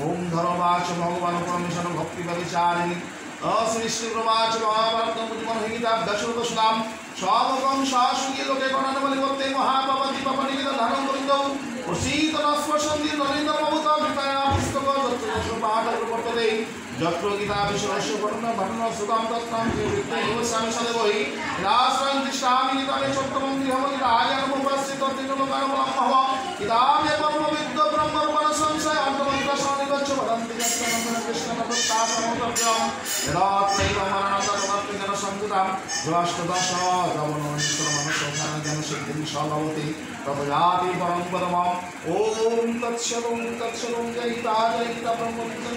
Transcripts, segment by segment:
ओम धर्मवाच भगवान परमेश्वर भक्ति विचारिणी अश्रीश्रीप्रवाच महाभारतं दशरथस्नाम स्वावकं शासुकी लोके गणनबलिवत्ते महापवति पपनिकित धनं वृन्दौ उशीतनस्पशन्ति नरेन्द्रप्रभुता वितया पुस्तकपाठवर्तते यत्र गीता विश्वस्य वर्णन सुतां तत्तां देवस्वामी सदैवहि राष्ट्रं दृष्टामि गीतानि चोत्तमं गृहमति राजानुपस्थित तिरुलोकानुपमः इदामे परमविद्ध ब्रह्मरूपण संशय अन्तमन्त्रशानिगच्छ वदन्ति कृष्णप्रत्तासमोदभ्यं यदात्रैवमरणतत्त्वजन संयुतां द्वाष्टदश जवनोश्वरमनसोधानजनसिद्धिं सभवति तपजाति परं पदमम् ॐ तत्सदं जयिता ब्रह्मविद्या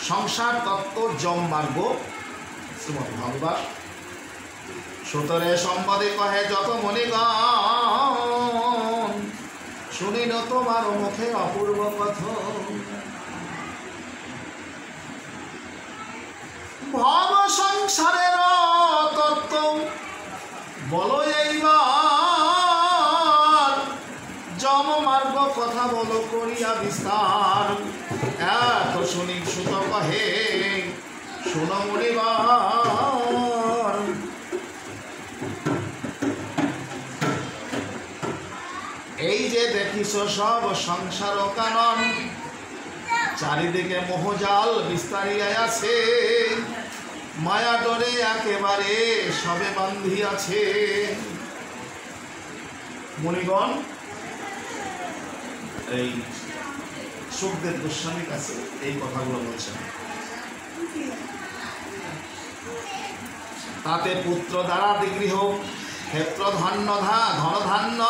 संसार तत्व जम मार्ग श्रीमद् भागवत सुतरे सम्पदे कहे जत मणिगण शुनिल तोमार मुखे अपूर्व कथन भव संसारेर तत्व বলো এইবার জম মার্গ কথা বলো করিয়া বিস্তার এত শুনি সুত কহে শুনো মুনিবার এই যে দেখিস সব সংসার কানন চারিদিকে মোহজাল বিস্তারিয়া আছে মায়া ডরে একেবারে সবে বান্ধিয়াছে মুনিগণ এই সুখদেব গোস্বামীর কাছে এই কথাগুলো বলছেন তাতে পুত্র দ্বারা গৃহ ক্ষেত্র ধন্য ধনধান্য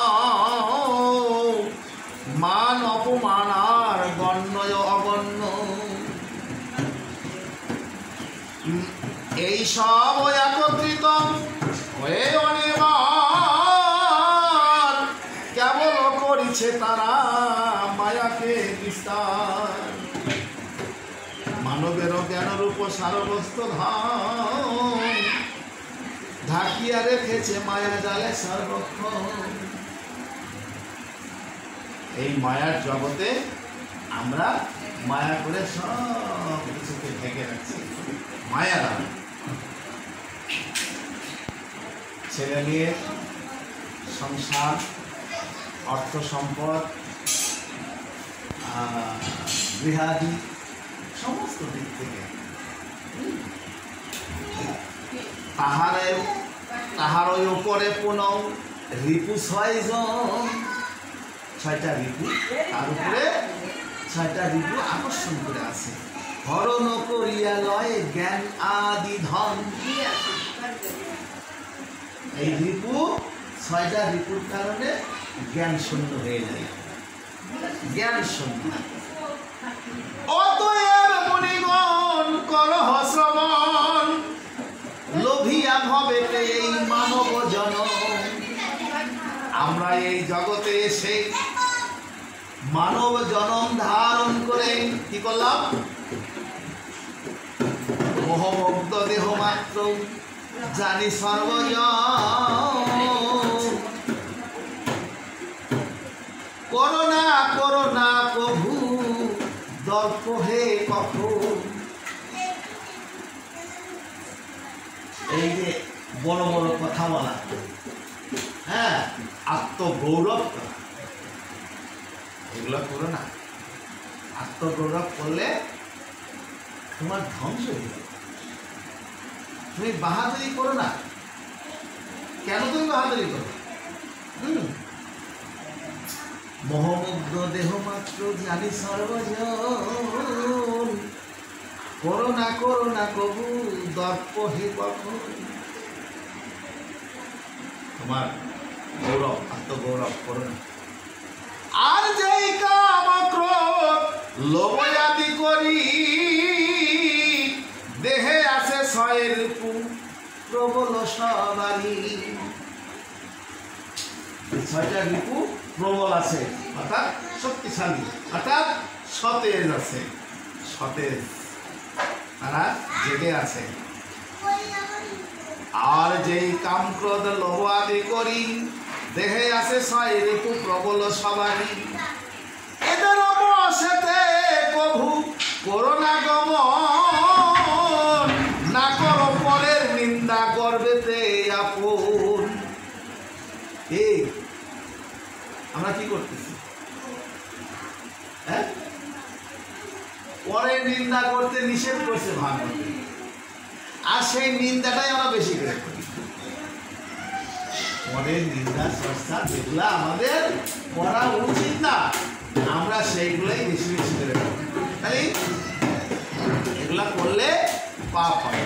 মান অপমান আর গণ্য অগণ্য এই সব একত্রিত হয়ে অনিবার কেবল করিছে তারা মায়াকে বিস্তার মানবের জ্ঞান রূপ সারবস্ত ধাম ঢাকিয়া রেখেছে মায়া জালে সর্বক্ষণ এই মায়ার জগতে আমরা মায়া করে সব কিছুকে ঢেকে রাখছি মায়া নাম ছেলে মেয়ে সংসার অর্থ সম্পদ গৃহাদি সমস্ত দিক থেকে তাহারই উপরে পুনঃ রিপু 6 জন 6টা রিপু তার উপরে 6টা রিপু আকর্ষণ করে আছে হরণ করিয়া লয় জ্ঞান আদি ধন এই রিপু 6টা রিপুর কারণে জ্ঞান শূন্য হয়ে যায় জ্ঞান শূন্য অতএব মুনিগণ করহ শ্রবণ লোভিয়া ভবে এই মানব জনম আমরা এই জগতে এসে মানব জনম ধারণ করে কি করলাম মোহমুগ্ধ দেহ মাত্র জানি সর্বজন করোনা করোনা প্রভু দর্প হে কখন এই যে বড় বড় কথা বলা হ্যাঁ আত্মগৌরব করা এগুলো করো না আত্মগৌরব করলে তোমার ধ্বংস হয়ে যাবে তুমি বাহাদুরি করো না কেন তুমি বাহাদুরি করো মোহমুগ্ধ দেহ মাত্র জানি সর্বজন করোনা করোনা কবু দর্প হে কখন। তোমার গৌরব, আত্মগৌরব করোনা। আর যেই কাম ক্রোধ লোভ আদি করি, দেহে আছে ছয়ের প্রবল সবারই। ছয়টা রিপু প্রবল আছে, অর্থাৎ শক্তিশালী, অর্থাৎ সতেজ আছে, সতেজ, তারা জেগে আছে। আর যেই কাম ক্রোধ লোভ আদি করি, দেহে আছে ছয় রিপু প্রবল সবারই। এদের বশেতে প্রভু করোনা গমন, না কর পরের নিন্দা গর্বেতে আপন। আমরা কি করতেছি? হ্যাঁ, পরের নিন্দা করতে নিষেধ করছে ভাগবত, আর সেই নিন্দাটাই আমরা বেশি করে করি। পরের নিন্দা চর্চা যেগুলা আমাদের করা উচিত না, আমরা সেইগুলাই বেশি বেশি করে করি। তাই এগুলা করলে পাপ হয়।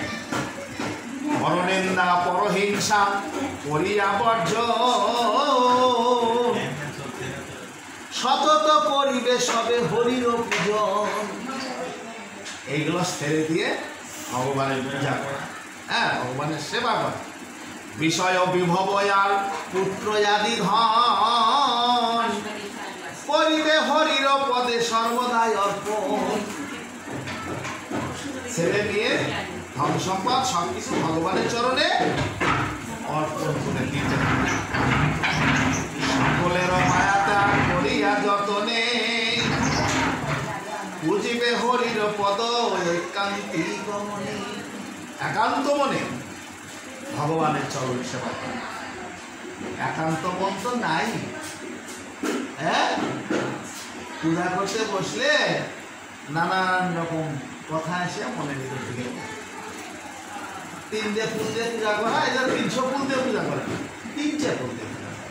পরনিন্দা পরহিংসা করিয়া বর্জন, সতত করিবে সবে হরির পূজন। এইগুলো ছেড়ে দিয়ে ভগবানের পূজা করা, হ্যাঁ, ভগবানের সেবা করা। বিষয় বিভব আর পুত্র আদি ধন, করিবে হরির পদে সর্বদাই অর্পণ। ছেলে নিয়ে ধন সম্পদ সবকিছু ভগবানের চরণে অর্পণ করে দিতে। সকলের মায়াতা করিয়া যতনে, বুঝিবে হরির পদ একান্তিক মনে। একান্ত মনে ভগবানের চরণ সেবা করে। একান্ত মন তো নাই। হ্যাঁ, পূজা করতে বসলে নানান রকম কথা এসে মনের ভিতর থেকে, 3টে ফুল দিয়ে পূজা করা, এটা 300 ফুল দিয়ে পূজা করা, 3টে ফুল দিয়ে পূজা করা।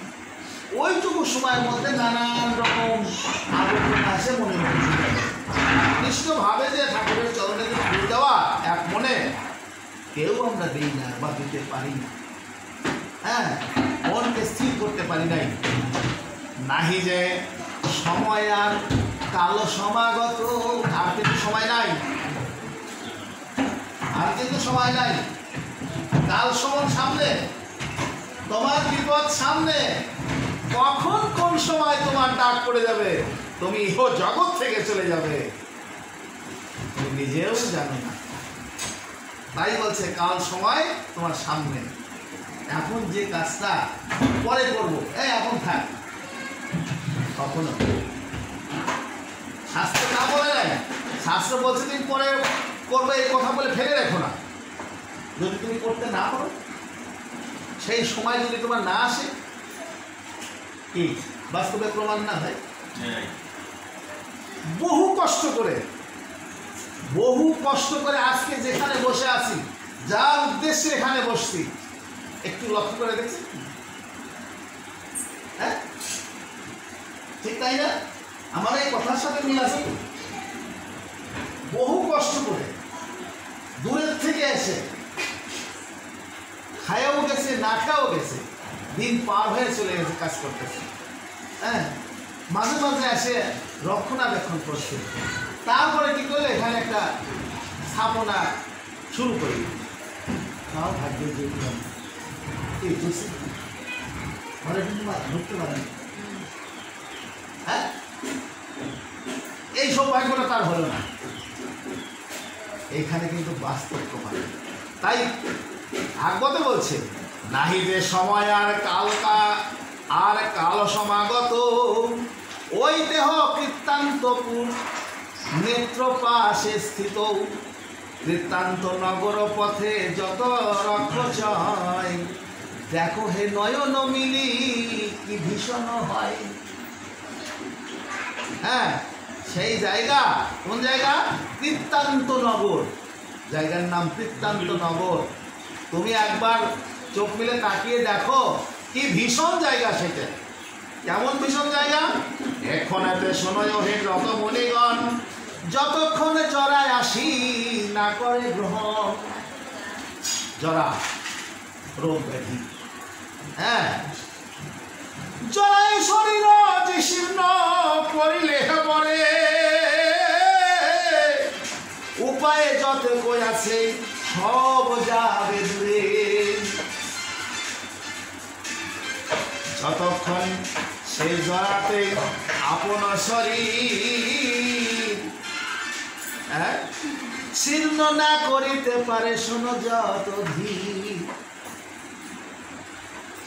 ওইটুকু সময়ের মধ্যে নানান রকম আলোচনা আসে মনের মধ্যে। নিষ্ঠভাবে যে ঠাকুরের চরণে যে ফুল দেওয়া এক মনে কেউ আমরা দিই না বা দিতে পারি না। হ্যাঁ, মনকে স্থির করতে পারি নাই। নাহি যে সময় আর কালো সমাগত, আর কিন্তু সময় নাই, আর কিন্তু সময় নাই। কাল সময় সামনে, তোমার বিপদ সামনে, কখন কোন সময় তোমার ডাক পড়ে যাবে, তুমি ইহ জগৎ থেকে চলে যাবে, তুমি নিজেও জানো না। তাই বলছে কাল সময় তোমার সামনে, এখন যে কাজটা পরে করবো, এখন থাক, কখনো। শাস্ত্র না বলে নাই, শাস্ত্র বলছে তুমি পরে করবে, এই কথা বলে ফেলে রেখো না। যদি তুমি করতে না পারো, সেই সময় যদি তোমার না আসে, কি বাস্তবে প্রমাণ না হয়? বহু কষ্ট করে আজকে যেখানে বসে আছি, যার উদ্দেশ্যে এখানে বসছি, একটু লক্ষ্য করে দেখছি। হ্যাঁ, ঠিক তাই না? আমার এই কথার সাথে মিল আছে। বহু কষ্ট করে দূরের থেকে এসে খায়াও গেছে, না খাওয়াও গেছে, দিন পার হয়ে চলে গেছে, কাজ করতেছে। হ্যাঁ, মাঝে মাঝে এসে রক্ষণাবেক্ষণ করছে। তারপরে কি করলে এখানে একটা স্থাপনা শুরু করি। তাও ভাগ্যে যে ঘরে ঢুকতে পারেন। হ্যাঁ, এই সৌভাগ্যটা তার হলো না। এইখানে কিন্তু বাস্তব প্রমাণ। তাই ভাগবতে বলছে, নাহি যে সময় আর কাল সমাগত, ওই দেহ কৃত্তান্তপুর নেত্র পাশে স্থিত, কৃত্তান্ত নগর পথে যত রক্ষচয়, দেখো হে নয়ন মিলি কি ভীষণ হয়। হ্যাঁ, সেই জায়গা কোন জায়গা? কৃত্তান্ত নগর, জায়গার নাম কৃত্তান্ত নগর। তুমি একবার চোখ মিলে তাকিয়ে দেখো কি ভীষণ জায়গা সেটা। কেমন ভীষণ জায়গা? এখন এতে শোনয় হে যত মণিগণ, যতক্ষণ জরায় আসি না করে গ্রহণ। জরা রোগ ব্যাধি, হ্যাঁ, জরায় শরীর যে শীর্ণ করিলে পরে, উপায়ে যত কই আছে সব যাবে দূরে। যতক্ষণ সেই জরাতে আপন শরীর শীর্ণ না করিতে পারে, শোনো যত ধীর।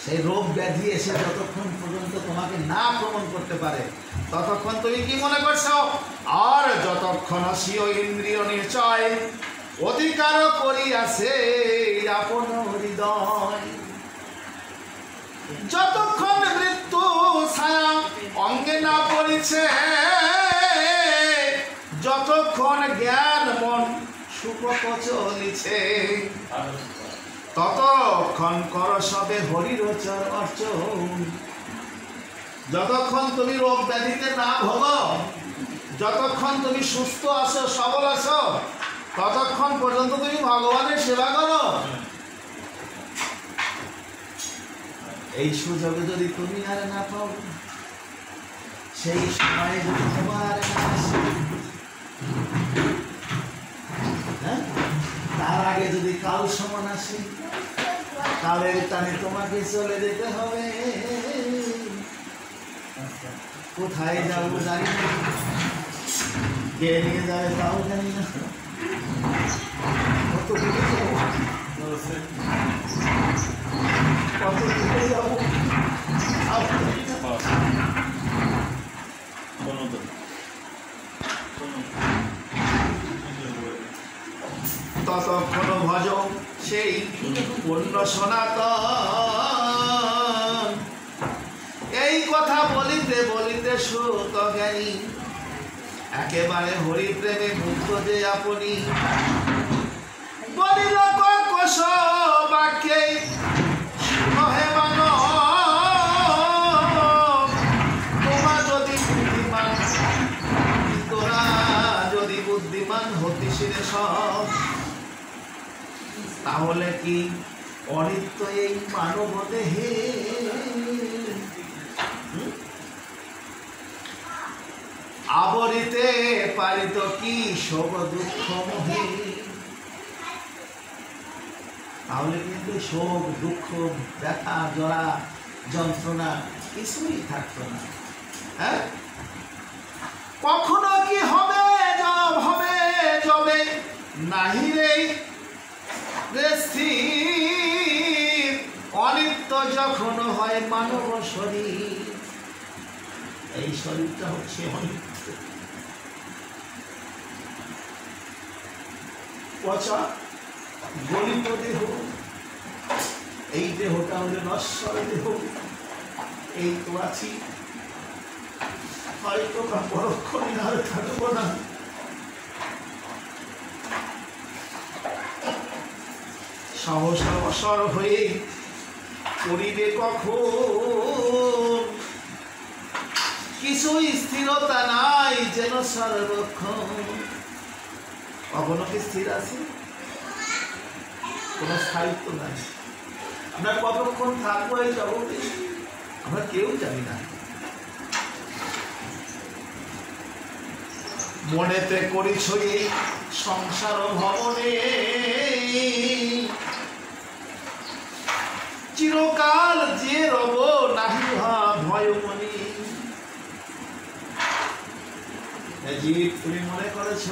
সেই রোগ ব্যাধি এসে যতক্ষণ পর্যন্ত তোমাকে না আক্রমণ করতে পারে ততক্ষণ তুমি কি মনে করছো? আর যতক্ষণ স্বীয় ইন্দ্রিয় নিশ্চয় অধিকার করিয়াছে আপন হৃদয়, যতক্ষণ মৃত্যু ছায়া অঙ্গে না পড়িছে, যতক্ষণ জ্ঞান মন সুপথ চলিছে, ততক্ষণ কর সবে হরির অর্চন। যতক্ষণ তুমি রোগ ব্যাধিতে না ভোগো, যতক্ষণ তুমি সুস্থ আছো, সবল আছো, ততক্ষণ পর্যন্ত তুমি ভগবানের সেবা করো। এই সুযোগে যদি তুমি আর না পাও, সেই সময়ে যদি তোমার না আসে, তার আগে যদি কাল সমান আসে, কালের টানে তোমাকে চলে যেতে হবে। কোথায় যাবো জানি না, কে নিয়ে যাবে তাও জানি না, কত দূরে যাবো, কত দূরে যাবো ততক্ষণ ভজ সেই পূর্ণ সনাতন। এই কথা বলিতে বলিতে সুত জ্ঞানী একেবারে হরি প্রেমে মুগ্ধ যে আপনি, বলিল কর্কশ বাক্যে নহে মানব, তোমার যদি বুদ্ধিমান, তোরা যদি বুদ্ধিমান হতিসিরে সব, তাহলে কি অনিত্য এই মানব দেহে আবরিতে পারিত কি শোক দুঃখ মোহে? তাহলে কিন্তু শোক দুঃখ ব্যথা জরা যন্ত্রণা কিছুই থাকতো না। হ্যাঁ, কখনো কি হবে হবে যবে নাহি রে স্থির, অনিত্য যখন হয় মানব শরীর, এই শরীরটা হচ্ছে অনিত্য, পচা গলিত দেহ। এই দেহটা হলে নশ্বর দেহ, এই তো আছি, হয়তো পরক্ষণে আর থাকবো না। সহসা অসর হয়ে করিবে কখন, কিছুই স্থিরতা নাই যেন সর্বক্ষণ। কখনো কি স্থির আছে? কোন স্থায়িত্ব নাই। আমরা কতক্ষণ থাকবো এই জগতে আমরা কেউ জানি না। মনেতে করিছ এই সংসার ভবনে, চিরকাল যে রব নাহি ভয় মনি। জীব তুমি মনে করেছ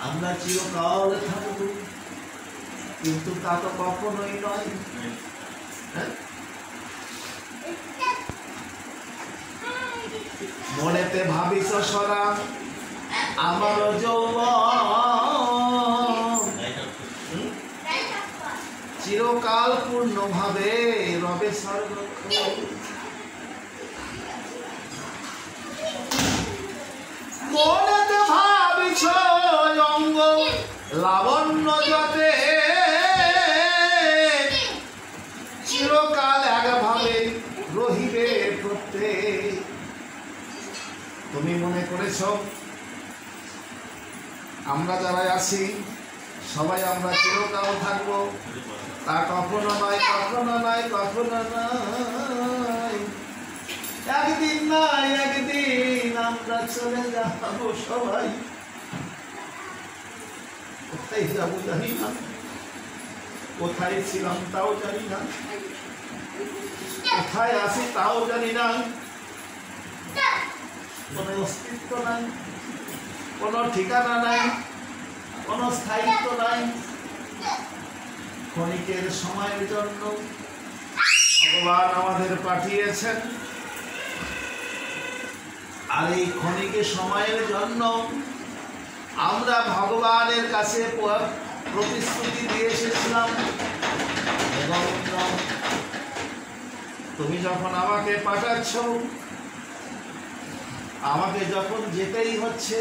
আমরা চিরকাল থাকব, কিন্তু তা তো কখনোই নয়। মনেতে ভাবিছ সরা আমার যৌবন, চিরকাল পূর্ণ ভাবে রবে সর্বক্ষণ। মনেতে ভাবিছ অঙ্গ লাবণ্য যাতে, চিরকাল একভাবে রহিবে প্রত্যেক। তুমি মনে করেছ আমরা যারা আছি সবাই আমরা চিরকাল থাকবো, তা কখনো নয়, কখনো নয়, কখনো নয়। একদিন নয় একদিন আমরা চলে যাবো সবাই। কোথায় যাবো জানি না, কোথায় ছিলাম তাও জানি না, কোথায় আছি তাও জানি না। কোনো অস্তিত্ব নাই, কোনো ঠিকানা নাই, কোনো স্থায়িত্ব নাই। ক্ষণিকের সময়ের জন্য ভগবান আমাদের পাঠিয়েছেন, আর এই ক্ষণিকের সময়ের জন্য আমরা ভগবানের কাছে প্রতিশ্রুতি দিয়ে এসেছিলাম, এবং তুমি যখন আমাকে পাঠাচ্ছ, আমাকে যখন যেতেই হচ্ছে,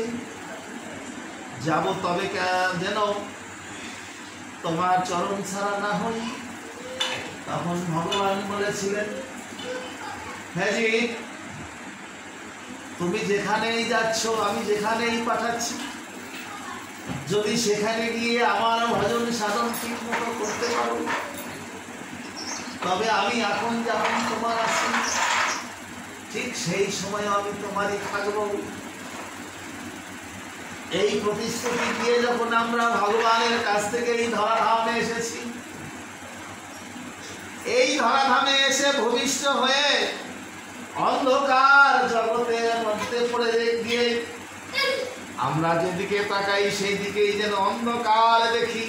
যাব তবে যেন তোমার চরণ ছাড়া না হই। তখন ভগবান বলেছিলেন, হ্যাঁ জি, তুমি যেখানেই যাচ্ছ, আমি যেখানেই পাঠাচ্ছি, যদি সেখানে গিয়ে আমার ভজন সাধন ঠিক মতো করতে পারো, তবে আমি এখন যেমন তোমার আছি, ঠিক সেই সময় আমি তোমারই থাকবো। এই প্রতিশ্রুতি দিয়ে যখন আমরা ভগবানের কাছ থেকে এই ধরাধামে এসেছি, এই ধরাধামে এসে ভূমিষ্ঠ হয়ে অন্ধকার জগতের মধ্যে পড়ে গিয়ে আমরা যেদিকে তাকাই সেই দিকেই যেন অন্ধকার দেখি,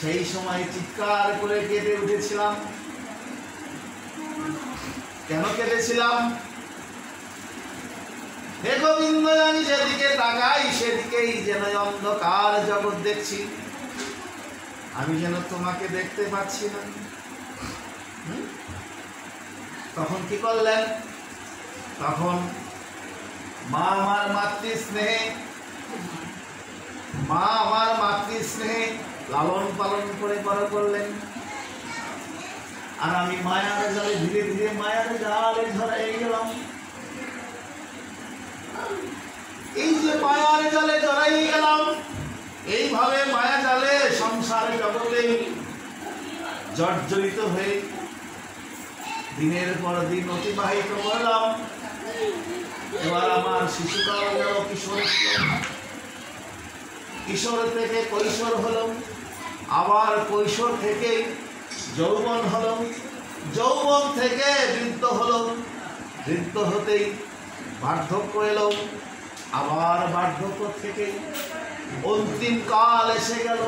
সেই সময় চিৎকার করে কেঁদে উঠেছিলাম। কেন কেঁদেছিলাম? হে গোবিন্দ, আমি যেদিকে তাকাই সেদিকেই যেন অন্ধকার জগৎ দেখছি, আমি যেন তোমাকে দেখতে পাচ্ছি না। তখন কি করলেন? তখন মা আমার মাতৃস্নেহে, মা আমার মাতৃস্নেহে লালন পালন করে বড় করলেন, আর আমি মায়ার জালে ধীরে ধীরে মায়ার জালে ধরাই গেলাম। এই যে মায়ার জালে জড়াই গেলাম, এইভাবে মায়া জালে সংসার জগতে জর্জরিত হয়ে দিনের পর দিন অতিবাহিত করলাম। এবার আমার শিশুকাল গেল, কিশোর থেকে কৈশোর হলো, আবার কৈশোর থেকে যৌবন হলো, যৌবন থেকে বৃদ্ধ হলো, বৃদ্ধ হতেই বার্ধক্য এলো, আবার বার্ধক্য থেকে অন্তিম কাল এসে গেল।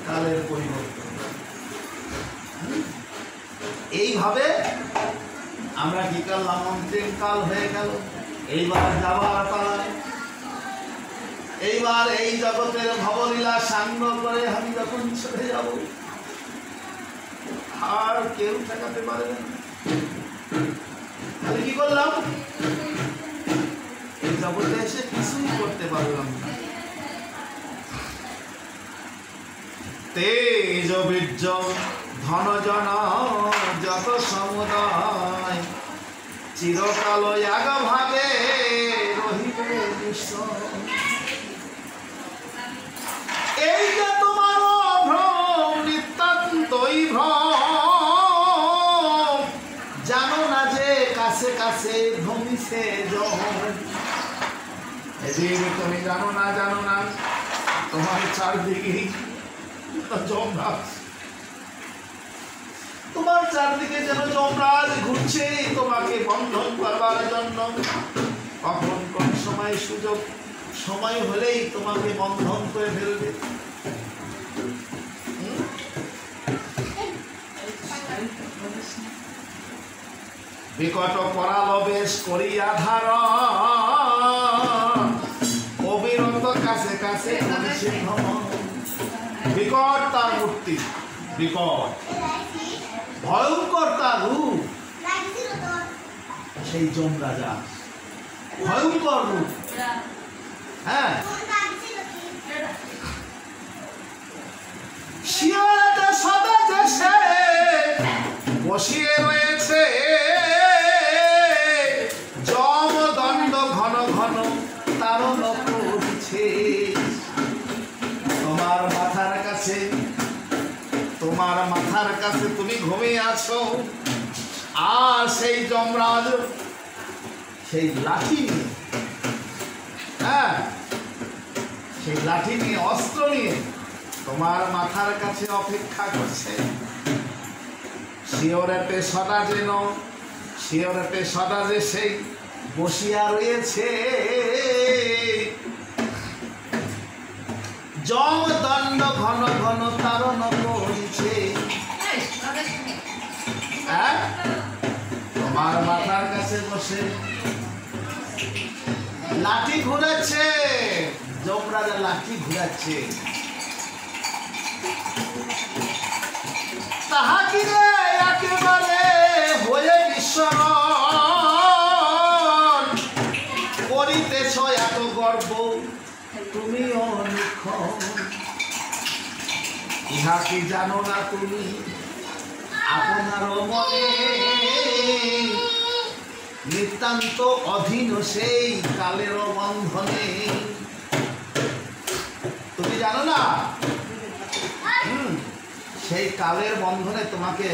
কালের পরিবর্তন। এইভাবে আমরা কি করলাম? অন্তিম কাল হয়ে গেল, এইবার যাবার পালায়। এইবার এই জগতের ভবলীলা সাঙ্গ করে আমি যখন চলে যাব, আর কেউ ঠেকাতে পারবে না। আমি কি করলাম? এই জগতে এসে কিছুই করতে পারলাম না। তেজ বীর্য ধন জন যত সমুদায়, চিরকাল এক ভাবে রহিবে নিশ্চয়। এই যে তোমার ভ্রম, নিতান্তই ভ্রম, জানো না যে কাছে কাছে ভূমিছে জন। তুমি জানো না, জানো না তোমার চারদিকে যমরাজ, তোমার চারদিকে যেন যমরাজ ঘুরছে তোমাকে বন্ধন করবার জন্য। কখন কোন সময় সুযোগ, সময় হলেই তোমাকে বন্ধন করে ফেলবে। বিকট পরালবেশ করিয়া ধার, অবিরত কাছে কাছে বিকট তার মূর্তি, বিকট ভয়ঙ্কর তার রূপ, সেই যমরাজা ভয়ঙ্কর রূপ। হ্যাঁ, শিয়ালটা সদা দেশে বসিয়ে রয়েছে, যম দণ্ড ঘন ঘন তার তুমি ঘুমিয়ে আছো, আর সেই যমরাজ সেই লাঠি নিয়ে, হ্যাঁ, সেই লাঠি নিয়ে, অস্ত্র নিয়ে তোমার মাথার কাছে অপেক্ষা করছে। শিওরেতে সদা যেন, শিওরেতে সদা যে সেই বসিয়া রয়েছে। যম দণ্ড ঘন ঘন তারণ করিছে। তোমার মাথার কাছে বসে লাঠি ঘুরাচ্ছে, যমরাজা লাঠি ঘুরাচ্ছে। তাহা কি রে একেবারে হয়ে বিস্মরণ করিতেছ এত গর্ব তুমি অনিক্ষণ। ইহা কি জানো না তুমি আপনার মনে নিতান্ত অধীন সেই কালের বন্ধনে। তুমি জানো না সেই কালের বন্ধনে তোমাকে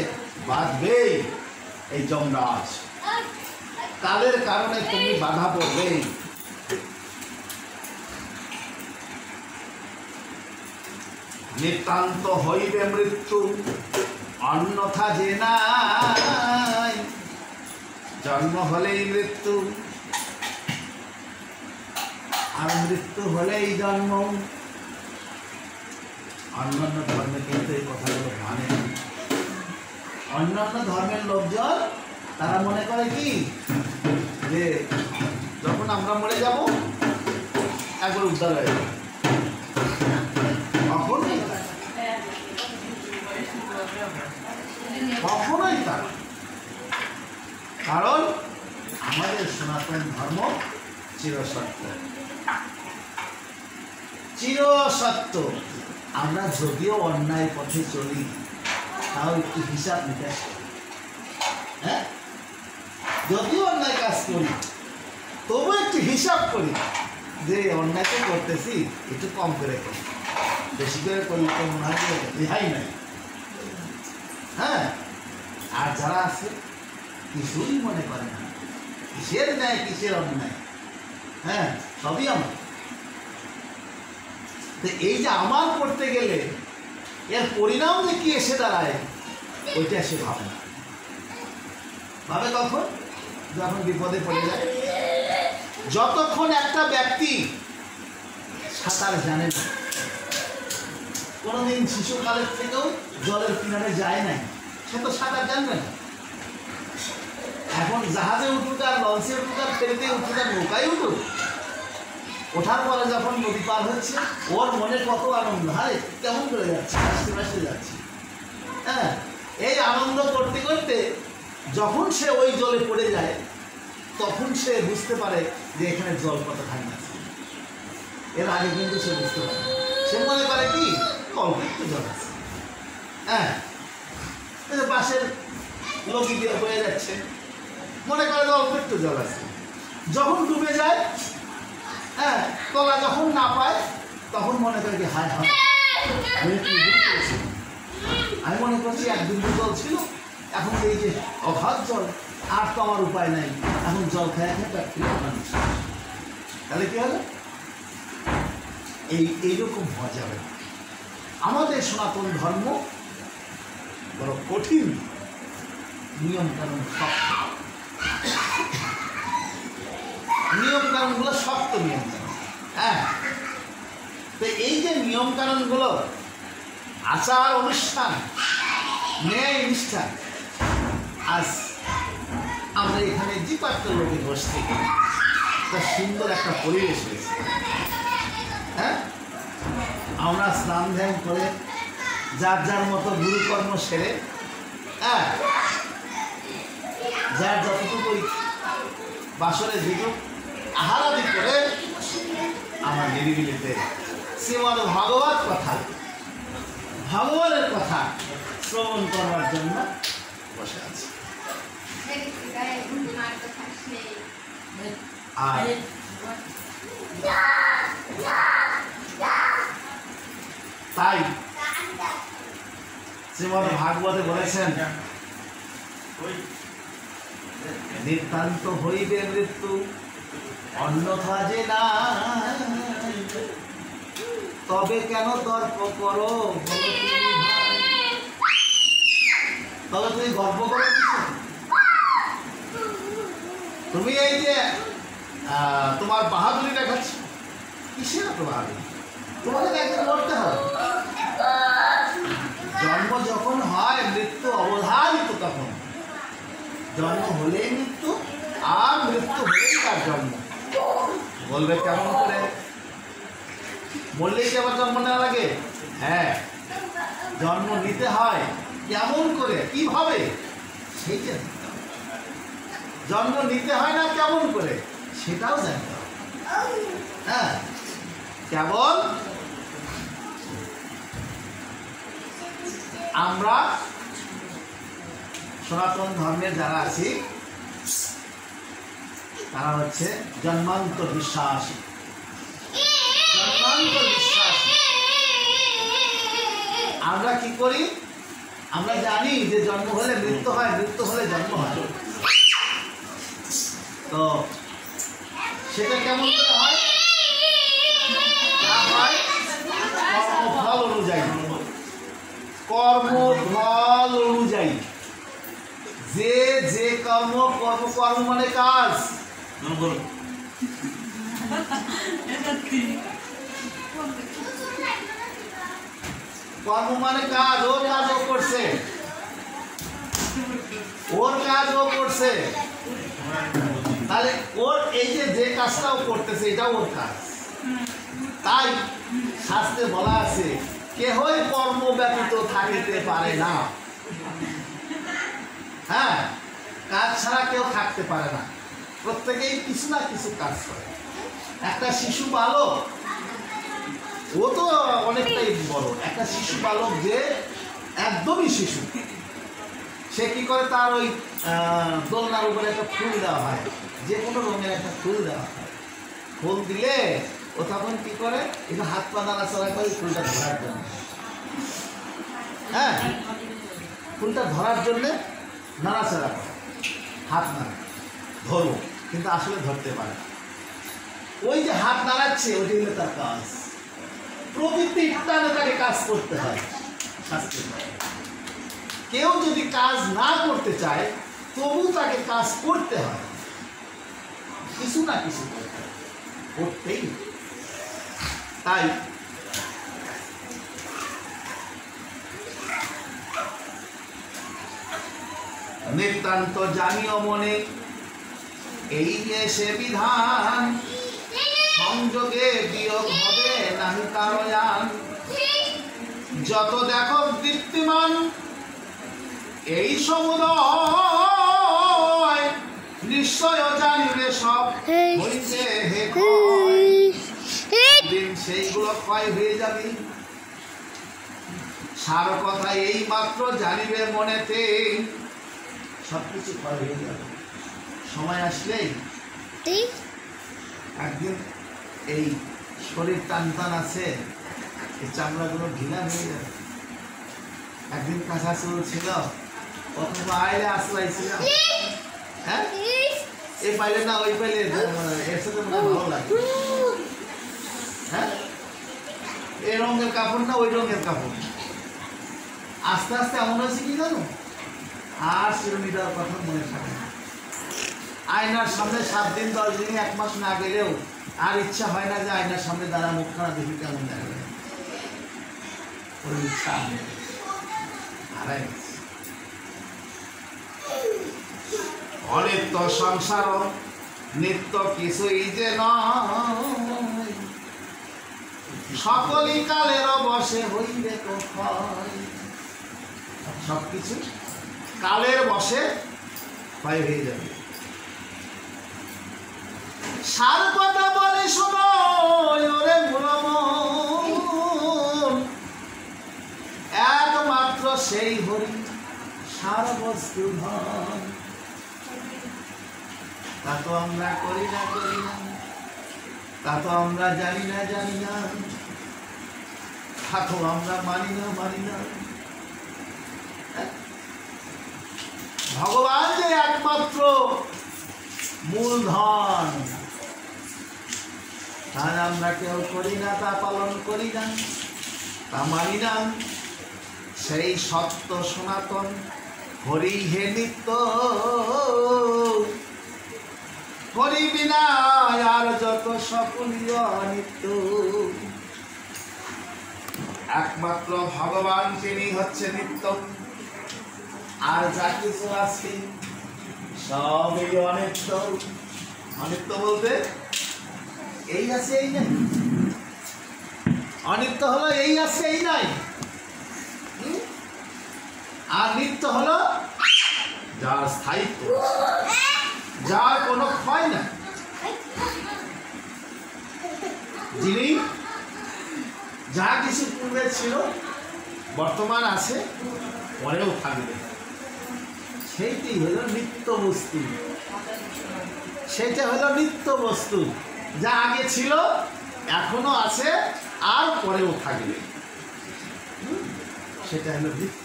বাঁধবে এই যমরাজ। কালের কারণে তুমি বাধা পড়বে। নিতান্ত হইবে মৃত্যু অন্যথা যে নাই। জন্ম হলেই মৃত্যু, আর মৃত্যু হলেই জন্ম। অন্যান্য ধর্মে কিন্তু এই কথাগুলো মানে না। অন্যান্য ধর্মের লোকজন তারা মনে করে কি যে যখন আমরা মরে যাব একবার উদ্ধার হয়ে যাবে। কখনোই তা, কারণ আমাদের সনাতন ধর্ম চিরসত্য, চিরসত্য। আমরা যদিও অন্যায় পথে চলি, তাও একটু হিসাব নিকাশ করি। হ্যাঁ, যদিও অন্যায় কাজ করি তবু একটু হিসাব করি যে অন্যায় তো করতেছি, একটু কম করে করি, বেশি করে করলে তো মনে হয় যে রেহাই নাই। হ্যাঁ, আর যারা আছে কিছুই মনে করে না, কিসের ন্যায় কিসের অন্যায়, হ্যাঁ, সবই আমার। তো এই যে আমার করতে গেলে এর পরিণাম যে কি এসে দাঁড়ায় ওইটা সে ভাবে না। ভাবে কখন? যখন বিপদে পড়ে যায়। যতক্ষণ একটা ব্যক্তি সাঁতার জানে না, কোনোদিন শিশুকালের থেকেও জলের কিনারে যায় নাই, সে তো সাঁতার জানবে না। এখন জাহাজে উঠুক আর লঞ্চে উঠুক আর ফেরিতে উঠুক আর নৌকায় উঠুক, ওঠার পরে যখন নদী পার হচ্ছে ওর মনে কত আনন্দ, হারে কেমন করে যাচ্ছে, হাসতে হাসতে যাচ্ছে। হ্যাঁ, এই আনন্দ করতে করতে যখন সে ওই জলে পড়ে যায় তখন সে বুঝতে পারে যে এখানে জল কতখানি আছে। এর আগে কিন্তু সে বুঝতে পারে, সে মনে করে কি অল্প একটু জল আছে। হ্যাঁ, পাশের নদী দিয়ে বয়ে যাচ্ছে, মনে করে যে অল্প একটু জল আছে। যখন ডুবে যায়, হ্যাঁ, তলা যখন না পায় তখন মনে করে কি হায় হায় আমি মনে করছি এক বিন্দু জল ছিল, এখন এই যে অগাধ জল, আর তো আমার উপায় নাই, এখন জল খায় মানুষ। তাহলে কি হবে? এইরকম হওয়া যাবে না। আমাদের সনাতন ধর্ম বড় কঠিন, নিয়ম কানুন শক্ত, নিয়ম কানুনগুলো শক্ত নিয়ম কানুন। হ্যাঁ, তো এই যে নিয়ম কানুনগুলো, আচার অনুষ্ঠান, ন্যায় নিষ্ঠা, আজ আমরা এখানে যে কয়েকটা লোকে বসছি, তার সুন্দর একটা পরিবেশ হয়েছে। হ্যাঁ, আমরা স্নান ধ্যান করে যার যার মতো গুরুকর্ম সেরে, হ্যাঁ, যার যতটুকু বাসরে যেটুক আহারাদি করে আমার নিরিবিলিতে শ্রীমদ ভাগবত কথা, ভগবানের কথা শ্রবণ করবার জন্য বসে আছে। আর তাই শ্রীমদ্ ভাগবতে বলেছেন নিতান্ত হইবে মৃত্যু অন্যথা যে না, তবে কেন তর্ক করো বলো তুমি ভাই। তবে তুমি গর্ব করো কিছু? তুমি এই যে তোমার বাহাদুরি দেখাচ্ছ, কিসের এত বাহাদুরি? তোমাকে একদিন মরতে হবে। জন্ম যখন হয় মৃত্যু অবধারিত, তখন জন্ম হলেই মৃত্যু, আর মৃত্যু হলেই তার জন্ম। বলবে কেমন করে? বললেই কি আবার জন্ম নেওয়া লাগে? হ্যাঁ, জন্ম নিতে হয়। কেমন করে, কিভাবে, সেইটা জন্ম নিতে হয় না কেমন করে সেটাও জানতে হবে। হ্যাঁ, কেবল আমরা সনাতন ধর্মের যারা আছি তারা হচ্ছে জন্মান্তর বিশ্বাসী। জন্মান্তর বিশ্বাসী আমরা কি করি? আমরা জানি যে জন্ম হলে মৃত্যু হয়, মৃত্যু হলে জন্ম হয়। তো সেটা কেমন করে হয়? কর্মফল অনুযায়ী, কর্মফল অনুযায়ী যে যে কর্ম কর্ম, কর্ম মানে কাজ, কর্ম মানে কাজ। ওর কাজ ও করছে, ওর কাজ ও করছে, তাহলে ওর এই যে যে কাজটাও করতেছে এটাও ওর কাজ। তাই শাস্ত্রে বলা আছে কেহই কর্ম ব্যতীত থাকিতে পারে না। হ্যাঁ, কাজ ছাড়া কেউ থাকতে পারে না। প্রত্যেকেই কিছু না কিছু কাজ করে। একটা শিশু বালক, ও তো অনেকটাই বড়। একটা শিশু বালক যে একদমই শিশু, সে কি করে? তার ওই দোলনার উপরে একটা ফুল দেওয়া হয়, যে কোনো রঙের একটা ফুল দেওয়া হয়। ফুল দিলে ও তখন কি করে? একটু হাত পা নাড়াচাড়া করে ফুলটা ধরার জন্য। হ্যাঁ, ফুলটা ধরার জন্যে নাড়াচাড়া করে, হাত নাড়া, ধরো, কিন্তু আসলে ধরতে পারে না। ওই যে হাত নাড়াচ্ছে ওইটি হলো তার কাজ। প্রকৃতির টানে তাকে কাজ করতে হয়। কেউ যদি কাজ না করতে চায় তবু তাকে কাজ করতে হয়, কিছু না কিছু করতেই। তাই নিতান্ত জানিও মনে এই যে সে বিধান, সংযোগে বিয়োগ হবে নাহি কারো জান। যত দেখো দীপ্তিমান এই সমুদয়, নিশ্চয় জানিবে সব হইছে হে ক্ষয়। দিন সেইগুলো ক্ষয় হয়ে যাবে। সার কথা এই মাত্র জানিবে মনেতে, সবকিছু ক্ষয় হয়ে যাবে। সময় আসলেই একদিন এই শরীর টান টান আছে, এই চামড়াগুলো ঢিলা হয়ে যাবে। একদিন কাঁচা চুল ছিল, অথবা আইলে আশ্রয় ছিল। হ্যাঁ, এই পাইলে না ওই পাইলে এর সাথে মনে ভালো লাগে। হ্যাঁ, এই রঙের কাপড় না ওই রঙের কাপড়। আস্তে আস্তে এমন হয়েছে কি জানো, আর চিরুনি দেওয়ার কথা মনে থাকে না। আয়নার সামনে 7 দিন 10 দিন 1 মাস না গেলেও আর ইচ্ছা হয় না যে আয়নার সামনে দাঁড়া মুখখানা দেখি কেমন লাগে। ওই ইচ্ছা হারাই গেছে। অনিত্য সংসার নিত্য কিছুই যে নয়, সকলই কালের বশে হইবে তো ক্ষয়। সবকিছু কালের বশে ক্ষয় হয়ে যাবে। সার কথা বলে শোনো ওরে মূলমন, একমাত্র সেই হরি সার বস্তু ধন। তা তো আমরা করি না, তা তো আমরা জানি না, তা তো আমরা মানি না। ভগবান যে একমাত্র মূলধন, তা আমরা কেউ করি না, তা পালন করি না, তা মানি না। সেই সত্য সনাতন হরি হে নিত্য, হরি বিনা আর যত সকলই অনিত্য। একমাত্র ভগবান তিনি হচ্ছে নিত্য, আর যা কিছু আছে সবই অনিত্য। অনিত্য বলতে এই আছে এই নাই, অনিত্য হলো এই আছে এই নাই, আর নিত্য হলো যার স্থায়িত্ব, যার কোনো ক্ষয় না, যিনি যা কিছু পূর্বে ছিল বর্তমান আছে পরেও থাকবে, সেইটি হলো নিত্য বস্তু। সেটা হলো নিত্য বস্তু, যা আগে ছিল এখনো আছে আর পরেও থাকবে, সেটা হলো নিত্য।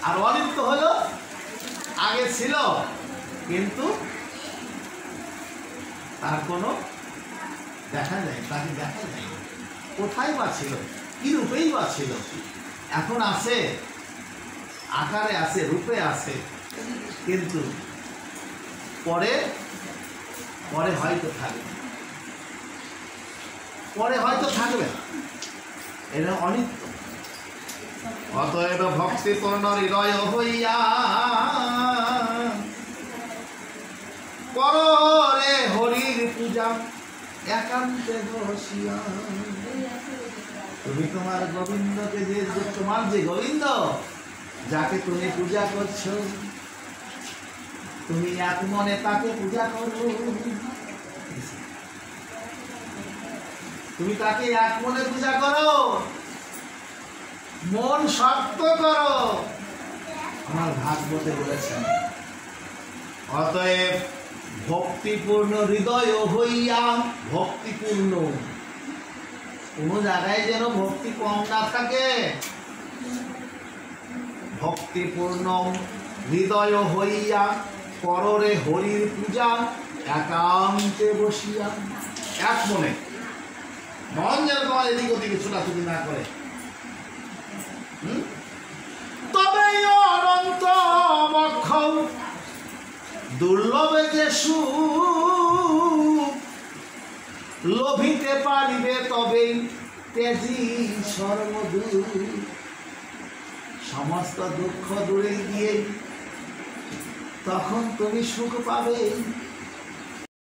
আর অনিত্য হলো আগে ছিল কিন্তু তার কোনো দেখা যায়, তাকে দেখা যায় কোথায় বা ছিল, কি রূপেই বা ছিল, এখন আছে, আকারে আছে, রূপে আছে, কিন্তু পরে পরে হয়তো থাকবে, পরে হয়তো থাকবে, এটা অনিত্য। অতএব ভক্তিপূর্ণ হৃদয় হইয়া কররে হরির পূজা একান্তে বসিয়া। তুমি তোমার গোবিন্দকে, যে তোমার যে গোবিন্দ যাকে তুমি পূজা করছো, তুমি এক মনে তাকে পূজা করো, তুমি তাকে এক মনে পূজা করো, মন শক্ত করো, আমার ভাগবতে বলেছেন। অতএব ভক্তিপূর্ণ হৃদয় হইয়া, ভক্তিপূর্ণ, কোনো জায়গায় যেন ভক্তি কম না থাকে, ভক্তিপূর্ণ হৃদয় হইয়া কররে হরির পূজা একান্তে বসিয়া। এক মনে, মন যেন তোমার এদিক ওদিকে ছোটাছুটি না করে, তবে অনন্ত মক্ষম দুর্লভে যে সুখ লোভিতে পারিবে, তবেই তেজি সর্বদূর। সমস্ত দুঃখ দূরে গিয়ে তখন তুমি সুখ পাবে।